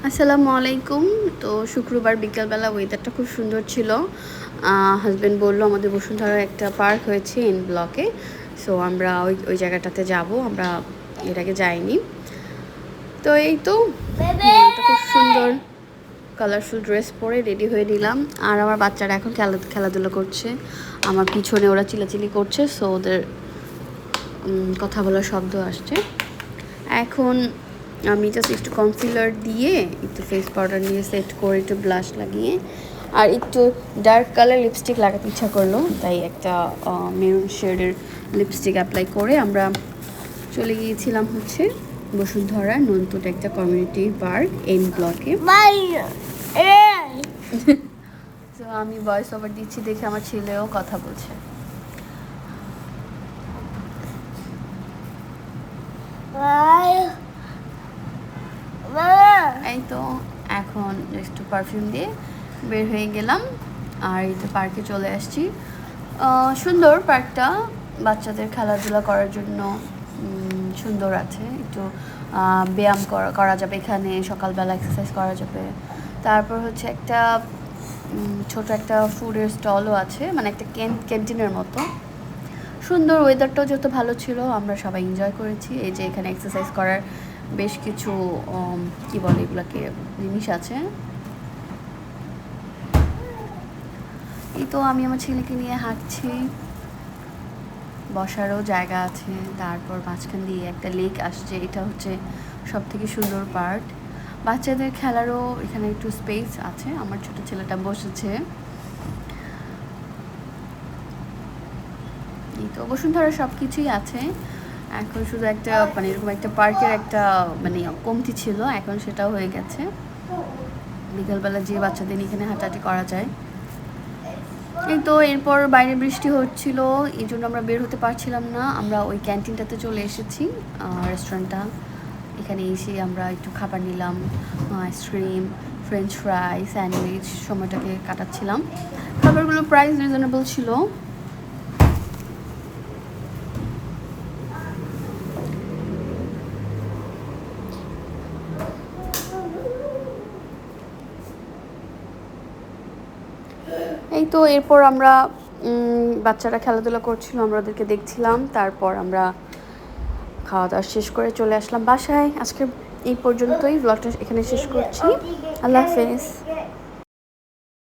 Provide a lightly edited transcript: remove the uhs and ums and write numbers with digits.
আসসালামু আলাইকুম। তো শুক্রবার বিকেলবেলা ওয়েদারটা খুব সুন্দর ছিল। হাজব্যান্ড বলল আমাদের বসুন্ধরার একটা পার্ক হয়েছে এন ব্লকে, সো আমরা ওই জায়গাটাতে যাব। আমরা এর আগে যাইনি। তো এই তো খুব সুন্দর কালারফুল ড্রেস পরে রেডি হয়ে নিলাম। আর আমার বাচ্চারা এখন খেলাধুলা করছে, আমার পিছনে ওরা চিলাচিলি করছে, সো ওদের কথা বলার শব্দ আসছে। এখন আমি জাস্ট একটু কনসিলার দিয়ে একটু ফেস পাউডার নিয়ে সেট করে একটু ব্লাশ লাগিয়ে আর একটু ডার্ক কালার লিপস্টিক লাগাতে ইচ্ছা করলো, তাই একটা মেরুন শেডের লিপস্টিক অ্যাপ্লাই করে আমরা চলে গিয়েছিলাম হচ্ছে বসুন্ধরা নতুন একটা কমিউনিটি পার্ক এন ব্লকে। তো আমি ভয়েস ওভার দিচ্ছি দেখে আমার ছেলেও কথা বলছে। এই তো এখন একটু পারফিউম দিয়ে বের হয়ে গেলাম আর এই তো পার্কে চলে আসছি। সুন্দর পার্কটা, বাচ্চাদের খেলাধুলা করার জন্য সুন্দর আছে। একটু ব্যায়াম করা যাবে এখানে, সকালবেলা এক্সারসাইজ করা যাবে। তারপর হচ্ছে একটা ছোট একটা ফুডের স্টলও আছে, মানে একটা ক্যান্টিনের মতো। সুন্দর, ওয়েদারটাও যত ভালো ছিল, আমরা সবাই এনজয় করেছি। এই যে এখানে এক্সারসাইজ করার বেশ কিছু কি বলে এগুলোকে জিনিস আছে। এই তো আমি আমার ছেলেকে নিয়ে হাঁটছি, বসারও জায়গা আছে। তারপর মাঝখান দিয়ে একটা লেক আসছে, এটা হচ্ছে সব থেকে সুন্দর পার্ট। বাচ্চাদের খেলারও এখানে একটু স্পেস আছে। আমার ছোট ছেলেটা বসেছে। এই তো বসুন্ধরা সব কিছুই আছে। এখন শুধু একটা মানে এরকম একটা পার্কের একটা মানে কমতি ছিল, এখন সেটাও হয়ে গেছে। বিকালবেলা যে বাচ্চাদের এখানে হাঁটাহাঁটি করা যায়। এই তো এরপর বাইরে বৃষ্টি হচ্ছিল, এই জন্য আমরা বের হতে পারছিলাম না। আমরা ওই ক্যান্টিনটাতে চলে এসেছি, রেস্টুরেন্টটা। এখানে এসে আমরা একটু খাবার নিলাম, আইসক্রিম, ফ্রেঞ্চ ফ্রাই, স্যান্ডউইচ, সময়টাকে কাটাচ্ছিলাম। খাবারগুলো প্রাইস রিজনেবল ছিল। এই তো এরপর আমরা বাচ্চারা খেলাধুলা করছিল, আমরা ওদেরকে দেখছিলাম। তারপর আমরা খাওয়া দাওয়া শেষ করে চলে আসলাম বাসায়। আজকে এই পর্যন্তই, ব্লগটা এখানে শেষ করছি। আল্লাহ হাফেজ।